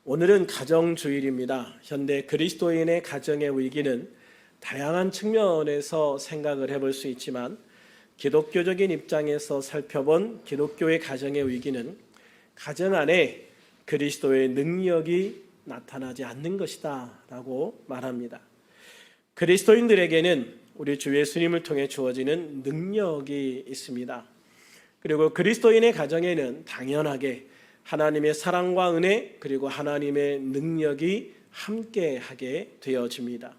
오늘은 가정주일입니다. 현대 그리스도인의 가정의 위기는 다양한 측면에서 생각을 해볼 수 있지만 기독교적인 입장에서 살펴본 기독교의 가정의 위기는 가정 안에 그리스도의 능력이 나타나지 않는 것이다 라고 말합니다. 그리스도인들에게는 우리 주 예수님을 통해 주어지는 능력이 있습니다. 그리고 그리스도인의 가정에는 당연하게 하나님의 사랑과 은혜 그리고 하나님의 능력이 함께하게 되어집니다.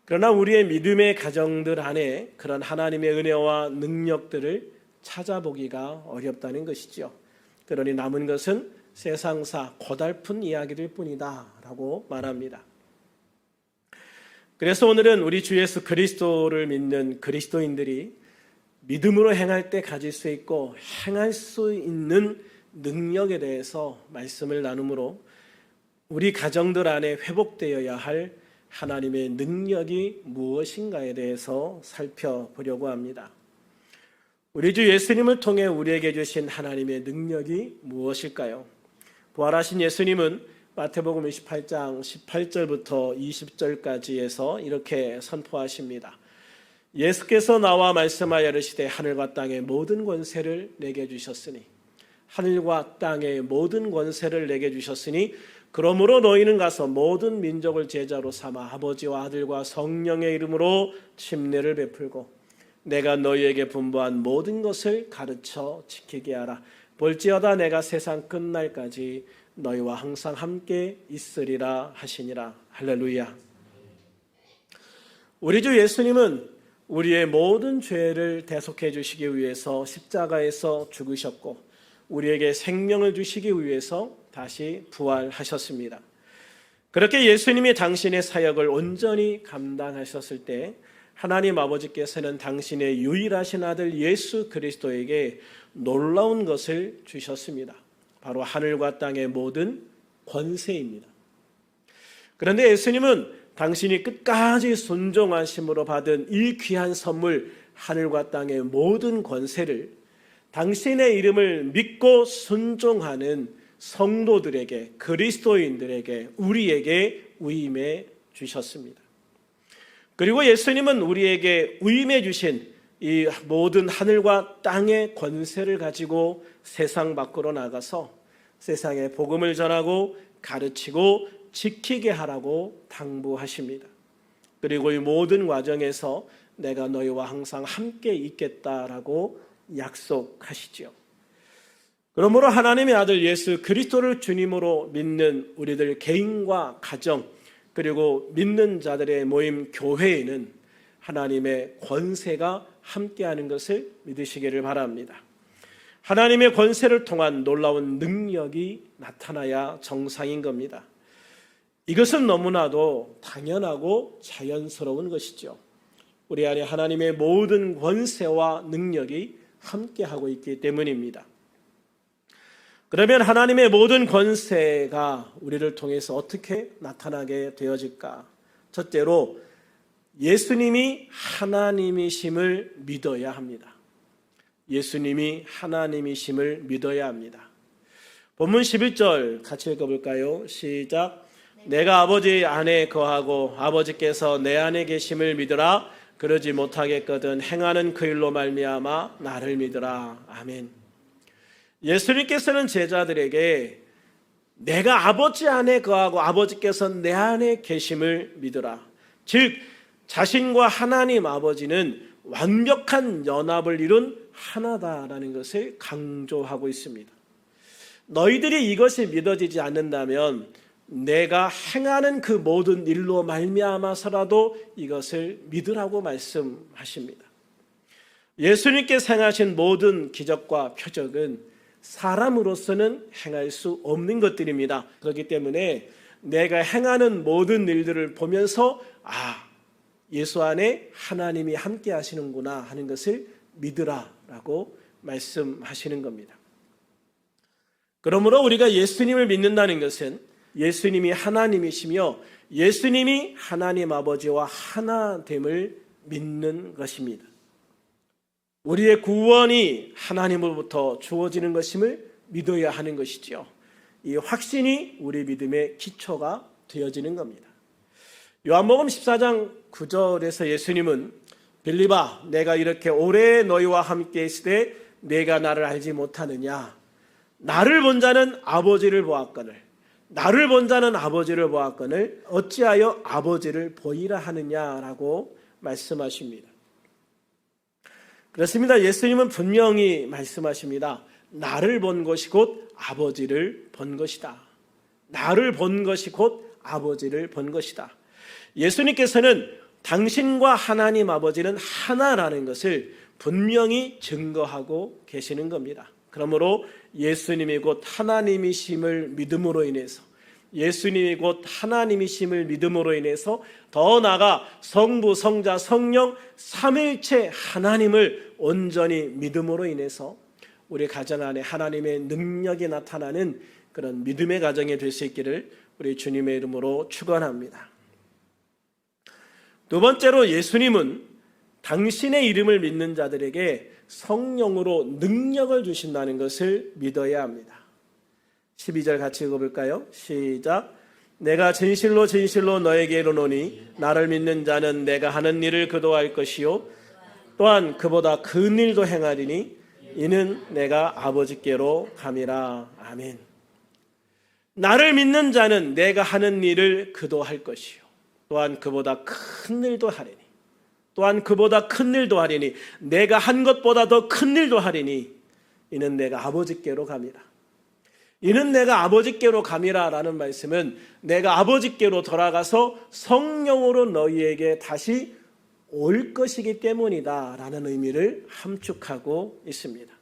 그러나 우리의 믿음의 가정들 안에 그런 하나님의 은혜와 능력들을 찾아보기가 어렵다는 것이죠. 그러니 남은 것은 세상사 고달픈 이야기들 뿐이다 라고 말합니다. 그래서 오늘은 우리 주 예수 그리스도를 믿는 그리스도인들이 믿음으로 행할 때 가질 수 있고 행할 수 있는 능력에 대해서 말씀을 나누므로 우리 가정들 안에 회복되어야 할 하나님의 능력이 무엇인가에 대해서 살펴보려고 합니다. 우리 주 예수님을 통해 우리에게 주신 하나님의 능력이 무엇일까요? 부활하신 예수님은 마태복음 28장 18절부터 20절까지에서 이렇게 선포하십니다. 예수께서 나와 말씀하여 이르시되 하늘과 땅의 모든 권세를 내게 주셨으니 하늘과 땅의 모든 권세를 내게 주셨으니 그러므로 너희는 가서 모든 민족을 제자로 삼아 아버지와 아들과 성령의 이름으로 침례를 베풀고 내가 너희에게 분부한 모든 것을 가르쳐 지키게 하라. 볼지어다 내가 세상 끝날까지 너희와 항상 함께 있으리라 하시니라. 할렐루야. 우리 주 예수님은 우리의 모든 죄를 대속해 주시기 위해서 십자가에서 죽으셨고 우리에게 생명을 주시기 위해서 다시 부활하셨습니다. 그렇게 예수님이 당신의 사역을 온전히 감당하셨을 때 하나님 아버지께서는 당신의 유일하신 아들 예수 그리스도에게 놀라운 것을 주셨습니다. 바로 하늘과 땅의 모든 권세입니다. 그런데 예수님은 당신이 끝까지 순종하심으로 받은 이 귀한 선물 하늘과 땅의 모든 권세를 당신의 이름을 믿고 순종하는 성도들에게 그리스도인들에게 우리에게 위임해 주셨습니다. 그리고 예수님은 우리에게 위임해 주신 이 모든 하늘과 땅의 권세를 가지고 세상 밖으로 나가서 세상에 복음을 전하고 가르치고 지키게 하라고 당부하십니다. 그리고 이 모든 과정에서 내가 너희와 항상 함께 있겠다라고 약속하시죠. 그러므로 하나님의 아들 예수 그리스도를 주님으로 믿는 우리들 개인과 가정 그리고 믿는 자들의 모임 교회에는 하나님의 권세가 함께하는 것을 믿으시기를 바랍니다. 하나님의 권세를 통한 놀라운 능력이 나타나야 정상인 겁니다. 이것은 너무나도 당연하고 자연스러운 것이죠. 우리 안에 하나님의 모든 권세와 능력이 함께하고 있기 때문입니다. 그러면 하나님의 모든 권세가 우리를 통해서 어떻게 나타나게 되어질까? 첫째로 예수님이 하나님이심을 믿어야 합니다. 예수님이 하나님이심을 믿어야 합니다. 본문 11절 같이 읽어볼까요? 시작. 내가 아버지 안에 거하고 아버지께서 내 안에 계심을 믿으라. 그러지 못하겠거든 행하는 그 일로 말미암아 나를 믿으라. 아멘. 예수님께서는 제자들에게 내가 아버지 안에 거하고 아버지께서 내 안에 계심을 믿으라. 즉 자신과 하나님 아버지는 완벽한 연합을 이룬 하나다라는 것을 강조하고 있습니다. 너희들이 이것이 믿어지지 않는다면 내가 행하는 그 모든 일로 말미암아서라도 이것을 믿으라고 말씀하십니다. 예수님께서 행하신 모든 기적과 표적은 사람으로서는 행할 수 없는 것들입니다. 그렇기 때문에 내가 행하는 모든 일들을 보면서 예수 안에 하나님이 함께 하시는구나 하는 것을 믿으라라고 말씀하시는 겁니다. 그러므로 우리가 예수님을 믿는다는 것은 예수님이 하나님이시며 예수님이 하나님 아버지와 하나됨을 믿는 것입니다. 우리의 구원이 하나님으로부터 주어지는 것임을 믿어야 하는 것이죠. 이 확신이 우리 믿음의 기초가 되어지는 겁니다. 요한복음 14장 9절에서 예수님은 빌립아, 내가 이렇게 오래 너희와 함께 있으되 내가 나를 알지 못하느냐? 나를 본 자는 아버지를 보았거늘, 나를 본 자는 아버지를 보았거늘 어찌하여 아버지를 보이라 하느냐라고 말씀하십니다. 그렇습니다. 예수님은 분명히 말씀하십니다. 나를 본 것이 곧 아버지를 본 것이다. 나를 본 것이 곧 아버지를 본 것이다. 예수님께서는 당신과 하나님 아버지는 하나라는 것을 분명히 증거하고 계시는 겁니다. 그러므로 예수님이 곧 하나님이심을 믿음으로 인해서, 예수님이 곧 하나님이심을 믿음으로 인해서 더 나아가 성부, 성자, 성령 삼일체 하나님을 온전히 믿음으로 인해서 우리 가정 안에 하나님의 능력이 나타나는 그런 믿음의 가정이 될 수 있기를 우리 주님의 이름으로 축원합니다. 두 번째로 예수님은 당신의 이름을 믿는 자들에게 성령으로 능력을 주신다는 것을 믿어야 합니다. 12절 같이 읽어볼까요? 시작. 내가 진실로 진실로 너에게 이르노니 나를 믿는 자는 내가 하는 일을 그도 할 것이요 또한 그보다 큰 일도 행하리니 이는 내가 아버지께로 감이라. 아멘. 나를 믿는 자는 내가 하는 일을 그도 할 것이요 또한 그보다 큰 일도 하리니, 또한 그보다 큰 일도 하리니, 내가 한 것보다 더 큰 일도 하리니 이는 내가 아버지께로 감이라. 이는 내가 아버지께로 감이라 라는 말씀은 내가 아버지께로 돌아가서 성령으로 너희에게 다시 올 것이기 때문이다 라는 의미를 함축하고 있습니다.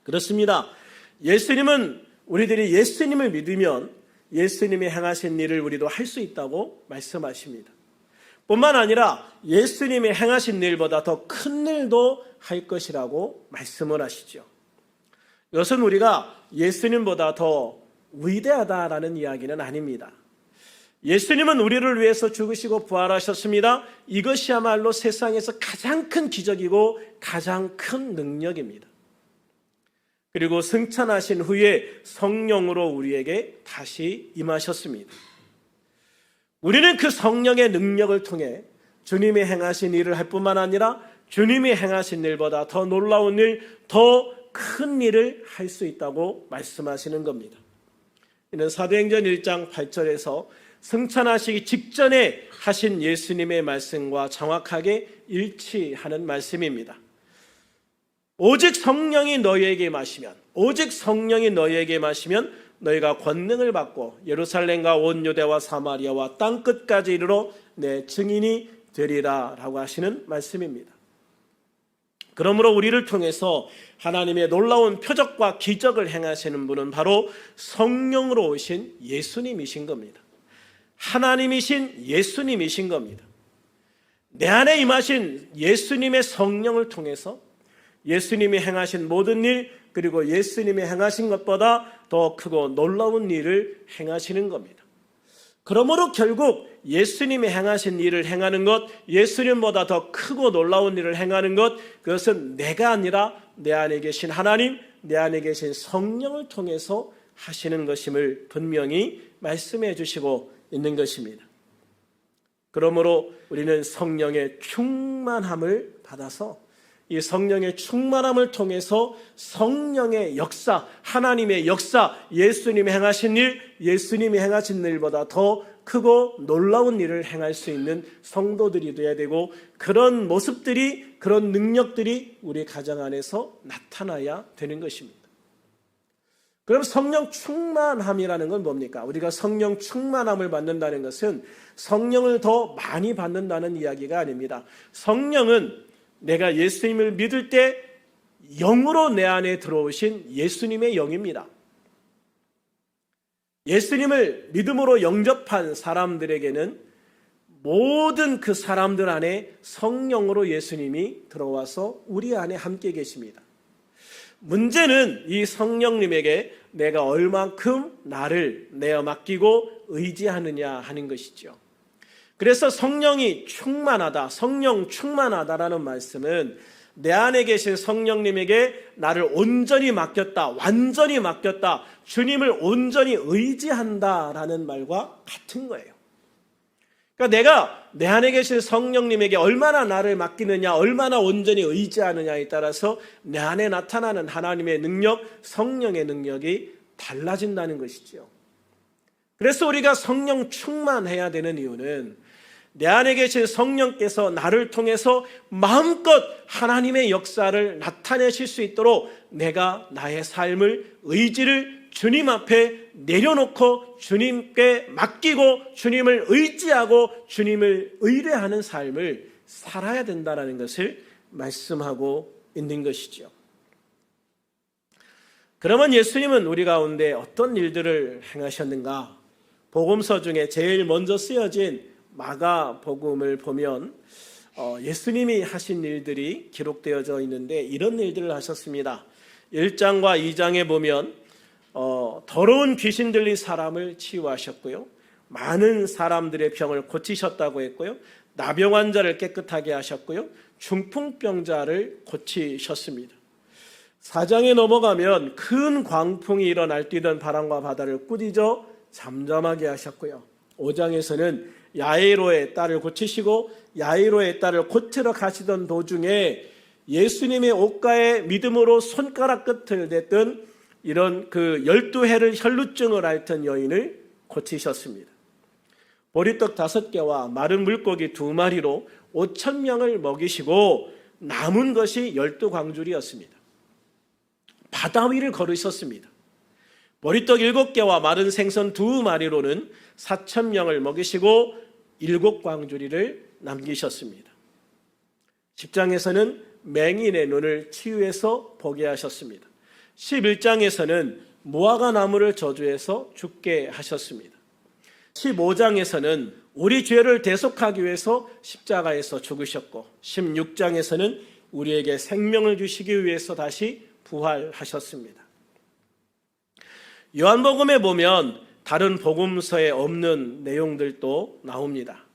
그렇습니다. 예수님은, 우리들이 예수님을 믿으면 예수님이 행하신 일을 우리도 할 수 있다고 말씀하십니다. 뿐만 아니라 예수님이 행하신 일보다 더 큰 일도 할 것이라고 말씀을 하시죠. 이것은 우리가 예수님보다 더 위대하다라는 이야기는 아닙니다. 예수님은 우리를 위해서 죽으시고 부활하셨습니다. 이것이야말로 세상에서 가장 큰 기적이고 가장 큰 능력입니다. 그리고 승천하신 후에 성령으로 우리에게 다시 임하셨습니다. 우리는 그 성령의 능력을 통해 주님이 행하신 일을 할 뿐만 아니라 주님이 행하신 일보다 더 놀라운 일, 더 큰 일을 할 수 있다고 말씀하시는 겁니다. 이는 사도행전 1장 8절에서 승천하시기 직전에 하신 예수님의 말씀과 정확하게 일치하는 말씀입니다. 오직 성령이 너희에게 마시면, 오직 성령이 너희에게 마시면 너희가 권능을 받고 예루살렘과 온 유대와 사마리아와 땅끝까지 이르러 내 증인이 되리라 라고 하시는 말씀입니다. 그러므로 우리를 통해서 하나님의 놀라운 표적과 기적을 행하시는 분은 바로 성령으로 오신 예수님이신 겁니다. 하나님이신 예수님이신 겁니다. 내 안에 임하신 예수님의 성령을 통해서 예수님이 행하신 모든 일, 그리고 예수님이 행하신 것보다 더 크고 놀라운 일을 행하시는 겁니다. 그러므로 결국 예수님이 행하신 일을 행하는 것, 예수님보다 더 크고 놀라운 일을 행하는 것, 그것은 내가 아니라 내 안에 계신 하나님, 내 안에 계신 성령을 통해서 하시는 것임을 분명히 말씀해 주시고 있는 것입니다. 그러므로 우리는 성령의 충만함을 받아서 이 성령의 충만함을 통해서 성령의 역사, 하나님의 역사, 예수님이 행하신 일, 예수님이 행하신 일보다 더 크고 놀라운 일을 행할 수 있는 성도들이 되어야 되고, 그런 모습들이, 그런 능력들이 우리 가정 안에서 나타나야 되는 것입니다. 그럼 성령 충만함이라는 건 뭡니까? 우리가 성령 충만함을 받는다는 것은 성령을 더 많이 받는다는 이야기가 아닙니다. 성령은 내가 예수님을 믿을 때 영으로 내 안에 들어오신 예수님의 영입니다. 예수님을 믿음으로 영접한 사람들에게는 모든 그 사람들 안에 성령으로 예수님이 들어와서 우리 안에 함께 계십니다. 문제는 이 성령님에게 내가 얼만큼 나를 내어 맡기고 의지하느냐 하는 것이죠. 그래서 성령이 충만하다, 성령 충만하다라는 말씀은 내 안에 계신 성령님에게 나를 온전히 맡겼다, 완전히 맡겼다, 주님을 온전히 의지한다라는 말과 같은 거예요. 그러니까 내가 내 안에 계신 성령님에게 얼마나 나를 맡기느냐, 얼마나 온전히 의지하느냐에 따라서 내 안에 나타나는 하나님의 능력, 성령의 능력이 달라진다는 것이죠. 그래서 우리가 성령 충만해야 되는 이유는 내 안에 계신 성령께서 나를 통해서 마음껏 하나님의 역사를 나타내실 수 있도록 내가 나의 삶을, 의지를 주님 앞에 내려놓고 주님께 맡기고 주님을 의지하고 주님을 의뢰하는 삶을 살아야 된다는 것을 말씀하고 있는 것이죠. 그러면 예수님은 우리 가운데 어떤 일들을 행하셨는가? 복음서 중에 제일 먼저 쓰여진 마가복음을 보면 예수님이 하신 일들이 기록되어져 있는데 이런 일들을 하셨습니다. 1장과 2장에 보면 더러운 귀신 들린 사람을 치유하셨고요, 많은 사람들의 병을 고치셨다고 했고요, 나병 환자를 깨끗하게 하셨고요, 중풍병자를 고치셨습니다. 4장에 넘어가면 큰 광풍이 일어날 뛰던 바람과 바다를 꾸짖어 잠잠하게 하셨고요, 5장에서는 야이로의 딸을 고치시고 야이로의 딸을 고치러 가시던 도중에 예수님의 옷가에 믿음으로 손가락 끝을 댔던 이런 그 12해를 혈루증을 앓던 여인을 고치셨습니다. 보리떡 5개와 마른 물고기 2마리로 5,000명을 먹이시고 남은 것이 12광줄이었습니다. 바다 위를 걸으셨습니다. 보리떡 7개와 마른 생선 2마리로는 4,000명을 먹이시고 7광주리를 남기셨습니다. 10장에서는 맹인의 눈을 치유해서 보게 하셨습니다. 11장에서는 무화과 나무를 저주해서 죽게 하셨습니다. 15장에서는 우리 죄를 대속하기 위해서 십자가에서 죽으셨고 16장에서는 우리에게 생명을 주시기 위해서 다시 부활하셨습니다. 요한복음에 보면 다른 복음서에 없는 내용들도 나옵니다.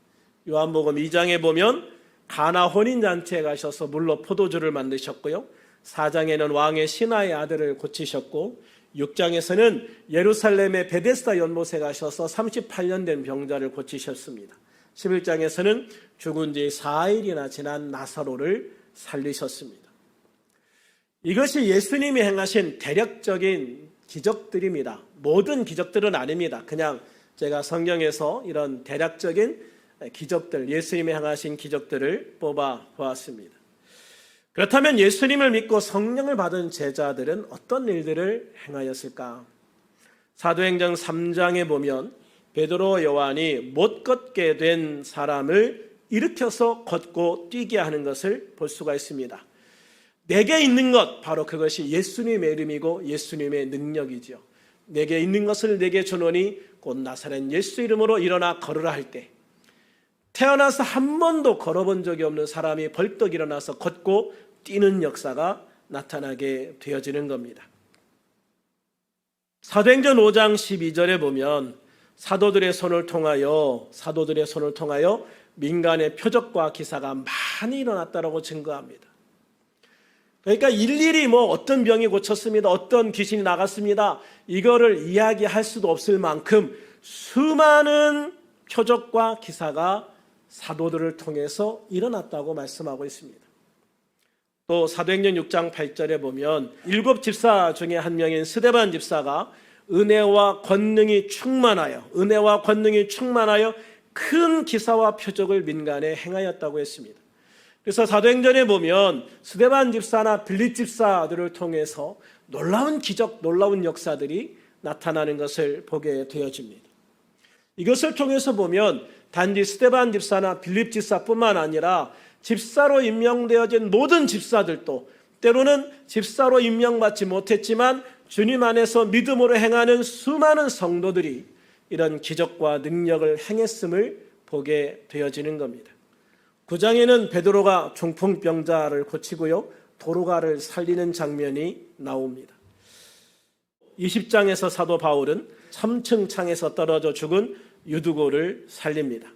요한복음 2장에 보면 가나 혼인잔치에 가셔서 물로 포도주를 만드셨고요, 4장에는 왕의 신하의 아들을 고치셨고 6장에서는 예루살렘의 베데스다 연못에 가셔서 38년 된 병자를 고치셨습니다. 11장에서는 죽은 지 4일이나 지난 나사로를 살리셨습니다. 이것이 예수님이 행하신 대략적인 기적들입니다. 모든 기적들은 아닙니다. 그냥 제가 성경에서 이런 대략적인 기적들, 예수님이 행하신 기적들을 뽑아 보았습니다. 그렇다면 예수님을 믿고 성령을 받은 제자들은 어떤 일들을 행하였을까? 사도행전 3장에 보면 베드로 요한이 못 걷게 된 사람을 일으켜서 걷고 뛰게 하는 것을 볼 수가 있습니다. 내게 있는 것, 바로 그것이 예수님의 이름이고 예수님의 능력이죠. 내게 있는 것을 내게 주노니 곧 나사렛 예수 이름으로 일어나 걸으라 할 때, 태어나서 한 번도 걸어본 적이 없는 사람이 벌떡 일어나서 걷고 뛰는 역사가 나타나게 되어지는 겁니다. 사도행전 5장 12절에 보면 사도들의 손을 통하여 민간의 표적과 기사가 많이 일어났다고 증거합니다. 그러니까 일일이 어떤 병이 고쳤습니다, 어떤 귀신이 나갔습니다, 이거를 이야기할 수도 없을 만큼 수많은 표적과 기사가 사도들을 통해서 일어났다고 말씀하고 있습니다. 또 사도행전 6장 8절에 보면 7 집사 중에 한 명인 스데반 집사가 은혜와 권능이 충만하여 큰 기사와 표적을 민간에 행하였다고 했습니다. 그래서 사도행전에 보면 스데반 집사나 빌립 집사들을 통해서 놀라운 기적, 놀라운 역사들이 나타나는 것을 보게 되어집니다. 이것을 통해서 보면 단지 스데반 집사나 빌립 집사뿐만 아니라 집사로 임명되어진 모든 집사들도 때로는 집사로 임명받지 못했지만 주님 안에서 믿음으로 행하는 수많은 성도들이 이런 기적과 능력을 행했음을 보게 되어지는 겁니다. 9장에는 베드로가 중풍병자를 고치고요, 도로가를 살리는 장면이 나옵니다. 20장에서 사도 바울은 3층 창에서 떨어져 죽은 유두고를 살립니다.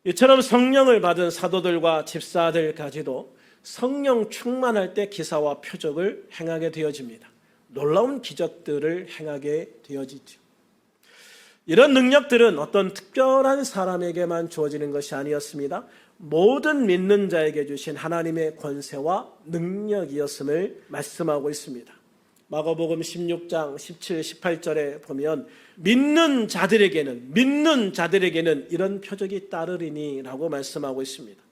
이처럼 성령을 받은 사도들과 집사들까지도 성령 충만할 때 기사와 표적을 행하게 되어집니다. 놀라운 기적들을 행하게 되어지죠. 이런 능력들은 어떤 특별한 사람에게만 주어지는 것이 아니었습니다. 모든 믿는 자에게 주신 하나님의 권세와 능력이었음을 말씀하고 있습니다. 마가복음 16장 17, 18절에 보면 믿는 자들에게는 이런 표적이 따르리니 라고 말씀하고 있습니다.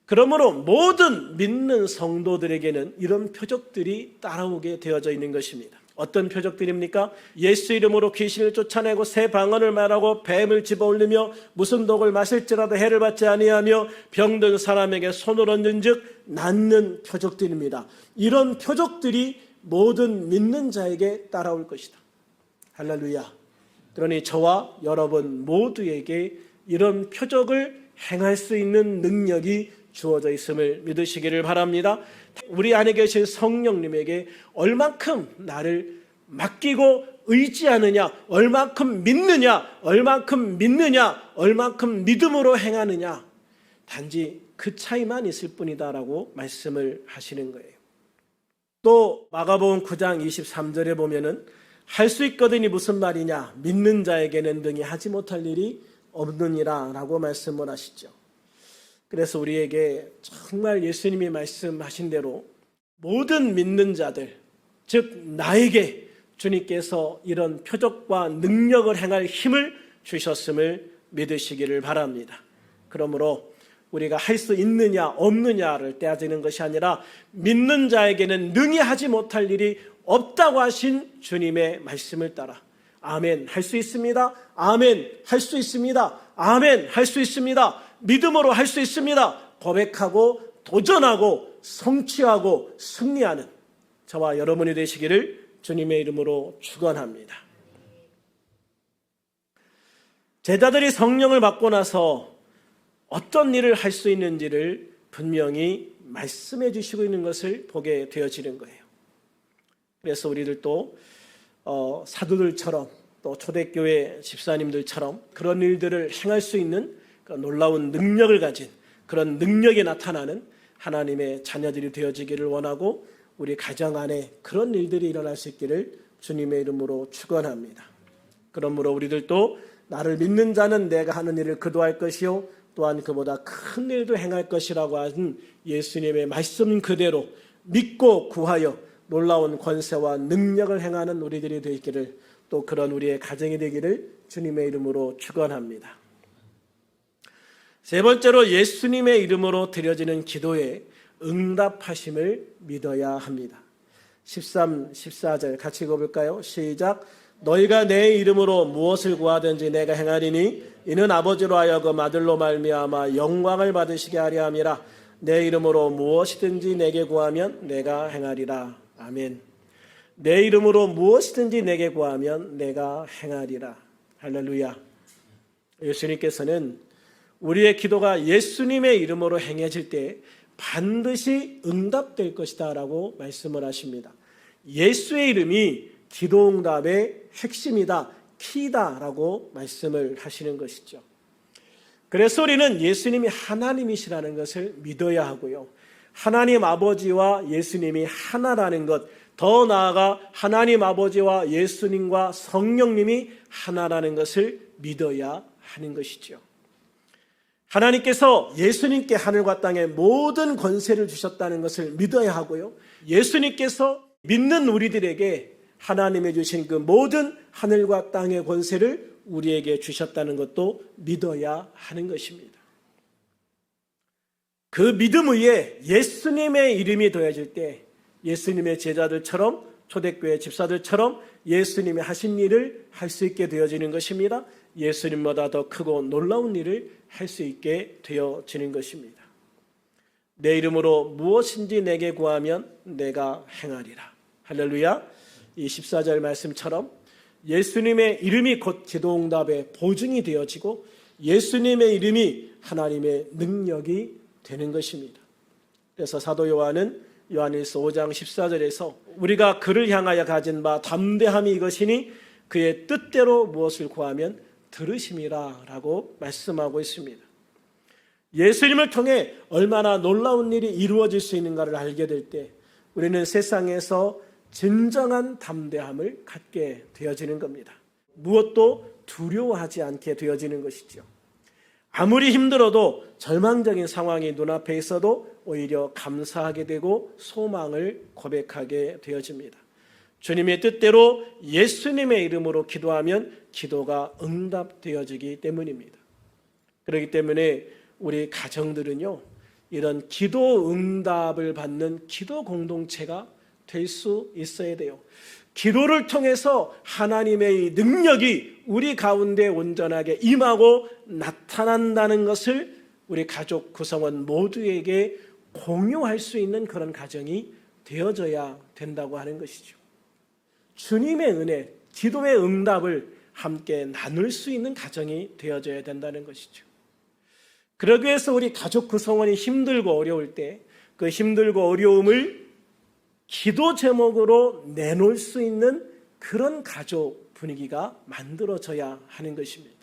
그러므로 모든 믿는 성도들에게는 이런 표적들이 따라오게 되어져 있는 것입니다. 어떤 표적들입니까? 예수 이름으로 귀신을 쫓아내고 새 방언을 말하고 뱀을 집어올리며 무슨 독을 마실지라도 해를 받지 아니하며 병든 사람에게 손을 얹은 즉 낫는 표적들입니다. 이런 표적들이 모든 믿는 자에게 따라올 것이다. 할렐루야. 그러니 저와 여러분 모두에게 이런 표적을 행할 수 있는 능력이 주어져 있음을 믿으시기를 바랍니다. 우리 안에 계신 성령님에게 얼만큼 나를 맡기고 의지하느냐, 얼만큼 믿느냐, 얼만큼 믿음으로 행하느냐, 단지 그 차이만 있을 뿐이다라고 말씀을 하시는 거예요. 또 마가복음 9장 23절에 보면은 할 수 있거든이 무슨 말이냐, 믿는 자에게는 등이 하지 못할 일이 없느니라 라고 말씀을 하시죠. 그래서 우리에게 정말 예수님이 말씀하신 대로 모든 믿는 자들, 즉 나에게 주님께서 이런 표적과 능력을 행할 힘을 주셨음을 믿으시기를 바랍니다. 그러므로 우리가 할 수 있느냐 없느냐를 따지는 것이 아니라 믿는 자에게는 능히 하지 못할 일이 없다고 하신 주님의 말씀을 따라 아멘, 할 수 있습니다. 아멘, 할 수 있습니다. 아멘, 할 수 있습니다. 믿음으로 할 수 있습니다. 고백하고 도전하고 성취하고 승리하는 저와 여러분이 되시기를 주님의 이름으로 축원합니다. 제자들이 성령을 받고 나서 어떤 일을 할 수 있는지를 분명히 말씀해 주시고 있는 것을 보게 되어지는 거예요. 그래서 우리들도 사도들처럼 또 초대교회 집사님들처럼 그런 일들을 행할 수 있는 놀라운 능력을 가진 그런 능력이 나타나는 하나님의 자녀들이 되어지기를 원하고 우리 가정 안에 그런 일들이 일어날 수 있기를 주님의 이름으로 축원합니다. 그러므로 우리들도 나를 믿는 자는 내가 하는 일을 그도 할 것이요 또한 그보다 큰 일도 행할 것이라고 하신 예수님의 말씀 그대로 믿고 구하여 놀라운 권세와 능력을 행하는 우리들이 되기를 또 그런 우리의 가정이 되기를 주님의 이름으로 축원합니다. 세 번째로 예수님의 이름으로 드려지는 기도에 응답하심을 믿어야 합니다. 13, 14절 같이 읽어볼까요? 시작. 너희가 내 이름으로 무엇을 구하든지 내가 행하리니 이는 아버지로 하여금 아들로 말미암아 영광을 받으시게 하려 함이라. 내 이름으로 무엇이든지 내게 구하면 내가 행하리라. 아멘. 내 이름으로 무엇이든지 내게 구하면 내가 행하리라. 할렐루야. 예수님께서는 우리의 기도가 예수님의 이름으로 행해질 때 반드시 응답될 것이다 라고 말씀을 하십니다. 예수의 이름이 기도응답의 핵심이다, 키다 라고 말씀을 하시는 것이죠. 그래서 우리는 예수님이 하나님이시라는 것을 믿어야 하고요. 하나님 아버지와 예수님이 하나라는 것, 더 나아가 하나님 아버지와 예수님과 성령님이 하나라는 것을 믿어야 하는 것이죠. 하나님께서 예수님께 하늘과 땅의 모든 권세를 주셨다는 것을 믿어야 하고요. 예수님께서 믿는 우리들에게 하나님이 주신 그 모든 하늘과 땅의 권세를 우리에게 주셨다는 것도 믿어야 하는 것입니다. 그 믿음 위에 예수님의 이름이 더해질 때 예수님의 제자들처럼 초대교회 집사들처럼 예수님이 하신 일을 할 수 있게 되어지는 것입니다. 예수님보다 더 크고 놀라운 일을 할 수 있게 되어지는 것입니다. 내 이름으로 무엇인지 내게 구하면 내가 행하리라. 할렐루야. 이 14절 말씀처럼 예수님의 이름이 곧 기도응답의 보증이 되어지고 예수님의 이름이 하나님의 능력이 되는 것입니다. 그래서 사도 요한은 요한일서 5장 14절에서 우리가 그를 향하여 가진 바 담대함이 이것이니 그의 뜻대로 무엇을 구하면 들으심이라 라고 말씀하고 있습니다. 예수님을 통해 얼마나 놀라운 일이 이루어질 수 있는가를 알게 될 때 우리는 세상에서 진정한 담대함을 갖게 되어지는 겁니다. 무엇도 두려워하지 않게 되어지는 것이죠. 아무리 힘들어도 절망적인 상황이 눈앞에 있어도 오히려 감사하게 되고 소망을 고백하게 되어집니다. 주님의 뜻대로 예수님의 이름으로 기도하면 기도가 응답되어지기 때문입니다. 그렇기 때문에 우리 가정들은요, 이런 기도 응답을 받는 기도 공동체가 될 수 있어야 돼요. 기도를 통해서 하나님의 능력이 우리 가운데 온전하게 임하고 나타난다는 것을 우리 가족 구성원 모두에게 공유할 수 있는 그런 가정이 되어져야 된다고 하는 것이죠. 주님의 은혜, 기도의 응답을 함께 나눌 수 있는 가정이 되어져야 된다는 것이죠. 그러기 위해서 우리 가족 구성원이 힘들고 어려울 때 그 힘들고 어려움을 기도 제목으로 내놓을 수 있는 그런 가족 분위기가 만들어져야 하는 것입니다.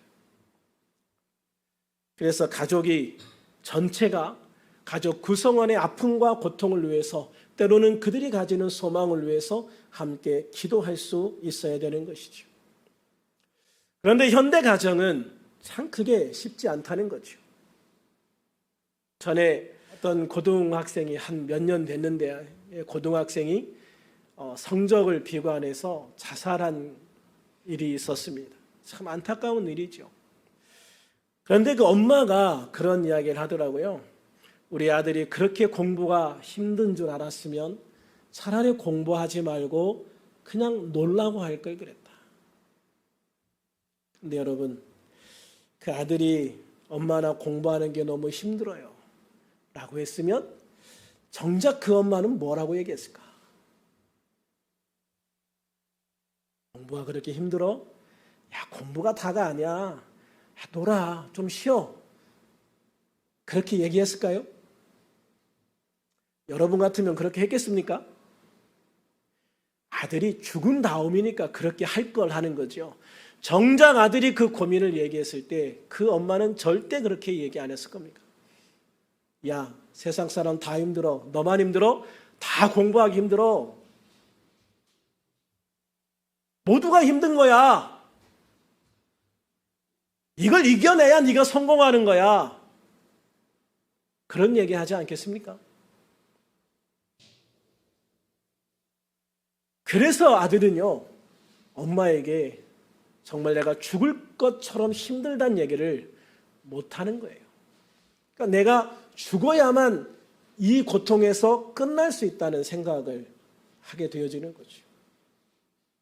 그래서 가족이 전체가 가족 구성원의 아픔과 고통을 위해서, 때로는 그들이 가지는 소망을 위해서 함께 기도할 수 있어야 되는 것이죠. 그런데 현대 가정은 참 그게 쉽지 않다는 거죠. 전에 어떤 고등학생이 한 몇 년 됐는데 고등학생이 성적을 비관해서 자살한 일이 있었습니다. 참 안타까운 일이죠. 그런데 그 엄마가 그런 이야기를 하더라고요. 우리 아들이 그렇게 공부가 힘든 줄 알았으면 차라리 공부하지 말고 그냥 놀라고 할 걸 그랬다. 근데 여러분, 그 아들이 엄마 나 공부하는 게 너무 힘들어요 라고 했으면 정작 그 엄마는 뭐라고 얘기했을까? 공부가 그렇게 힘들어? 야, 공부가 다가 아니야. 야, 놀아, 좀 쉬어. 그렇게 얘기했을까요? 여러분 같으면 그렇게 했겠습니까? 아들이 죽은 다음이니까 그렇게 할 걸 하는 거죠. 정작 아들이 그 고민을 얘기했을 때 그 엄마는 절대 그렇게 얘기 안 했을 겁니까? 야, 세상 사람 다 힘들어. 너만 힘들어? 다 공부하기 힘들어. 모두가 힘든 거야. 이걸 이겨내야 네가 성공하는 거야. 그런 얘기 하지 않겠습니까? 그래서 아들은요, 엄마에게 정말 내가 죽을 것처럼 힘들다는 얘기를 못하는 거예요. 그러니까 내가 죽어야만 이 고통에서 끝날 수 있다는 생각을 하게 되어지는 거죠.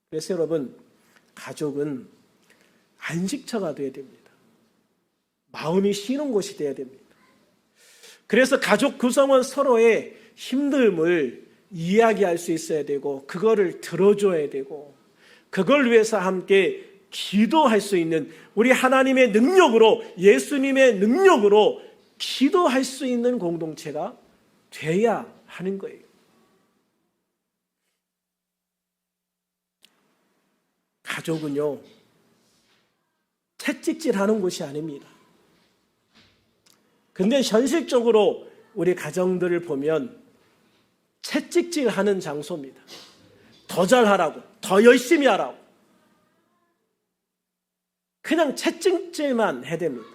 그래서 여러분, 가족은 안식처가 되어야 됩니다. 마음이 쉬는 곳이 되어야 됩니다. 그래서 가족 구성원 서로의 힘듦을 이야기할 수 있어야 되고, 그거를 들어줘야 되고, 그걸 위해서 함께 기도할 수 있는, 우리 하나님의 능력으로, 예수님의 능력으로 기도할 수 있는 공동체가 돼야 하는 거예요. 가족은요, 채찍질하는 곳이 아닙니다. 근데 현실적으로 우리 가정들을 보면 채찍질하는 장소입니다. 더 잘하라고, 더 열심히 하라고. 그냥 채찍질만 해댑니다.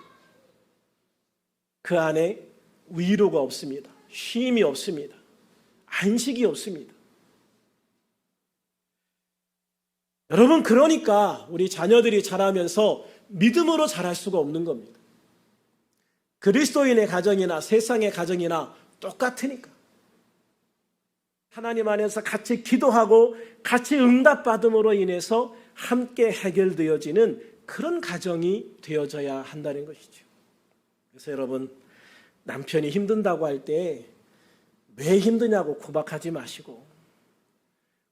그 안에 위로가 없습니다. 쉼이 없습니다. 안식이 없습니다. 여러분, 그러니까 우리 자녀들이 자라면서 믿음으로 자랄 수가 없는 겁니다. 그리스도인의 가정이나 세상의 가정이나 똑같으니까. 하나님 안에서 같이 기도하고 같이 응답받음으로 인해서 함께 해결되어지는 그런 가정이 되어져야 한다는 것이죠. 그래서 여러분, 남편이 힘든다고 할 때 왜 힘드냐고 구박하지 마시고,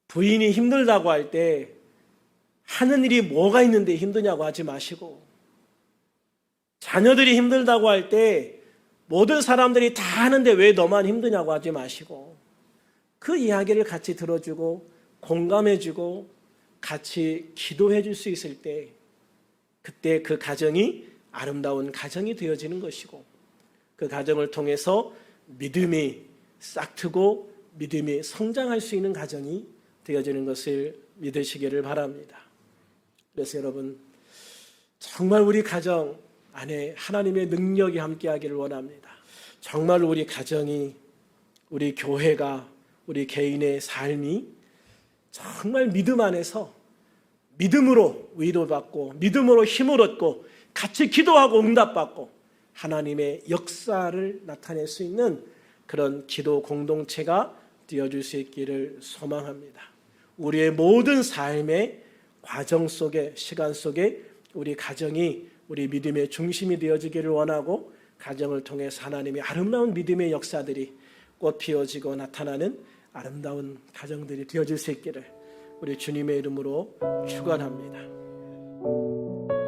부인이 힘들다고 할 때 하는 일이 뭐가 있는데 힘드냐고 하지 마시고, 자녀들이 힘들다고 할 때 모든 사람들이 다 하는데 왜 너만 힘드냐고 하지 마시고, 그 이야기를 같이 들어주고 공감해주고 같이 기도해 줄 수 있을 때, 그때 그 가정이 아름다운 가정이 되어지는 것이고, 그 가정을 통해서 믿음이 싹트고 믿음이 성장할 수 있는 가정이 되어지는 것을 믿으시기를 바랍니다. 그래서 여러분, 정말 우리 가정 안에 하나님의 능력이 함께하기를 원합니다. 정말 우리 가정이, 우리 교회가, 우리 개인의 삶이 정말 믿음 안에서 믿음으로 위로받고 믿음으로 힘을 얻고 같이 기도하고 응답받고 하나님의 역사를 나타낼 수 있는 그런 기도 공동체가 되어줄 수 있기를 소망합니다. 우리의 모든 삶의 과정 속에, 시간 속에 우리 가정이 우리 믿음의 중심이 되어지기를 원하고, 가정을 통해서 하나님의 아름다운 믿음의 역사들이 꽃 피어지고 나타나는 아름다운 가정들이 되어질 수 있기를 우리 주님의 이름으로 축원합니다.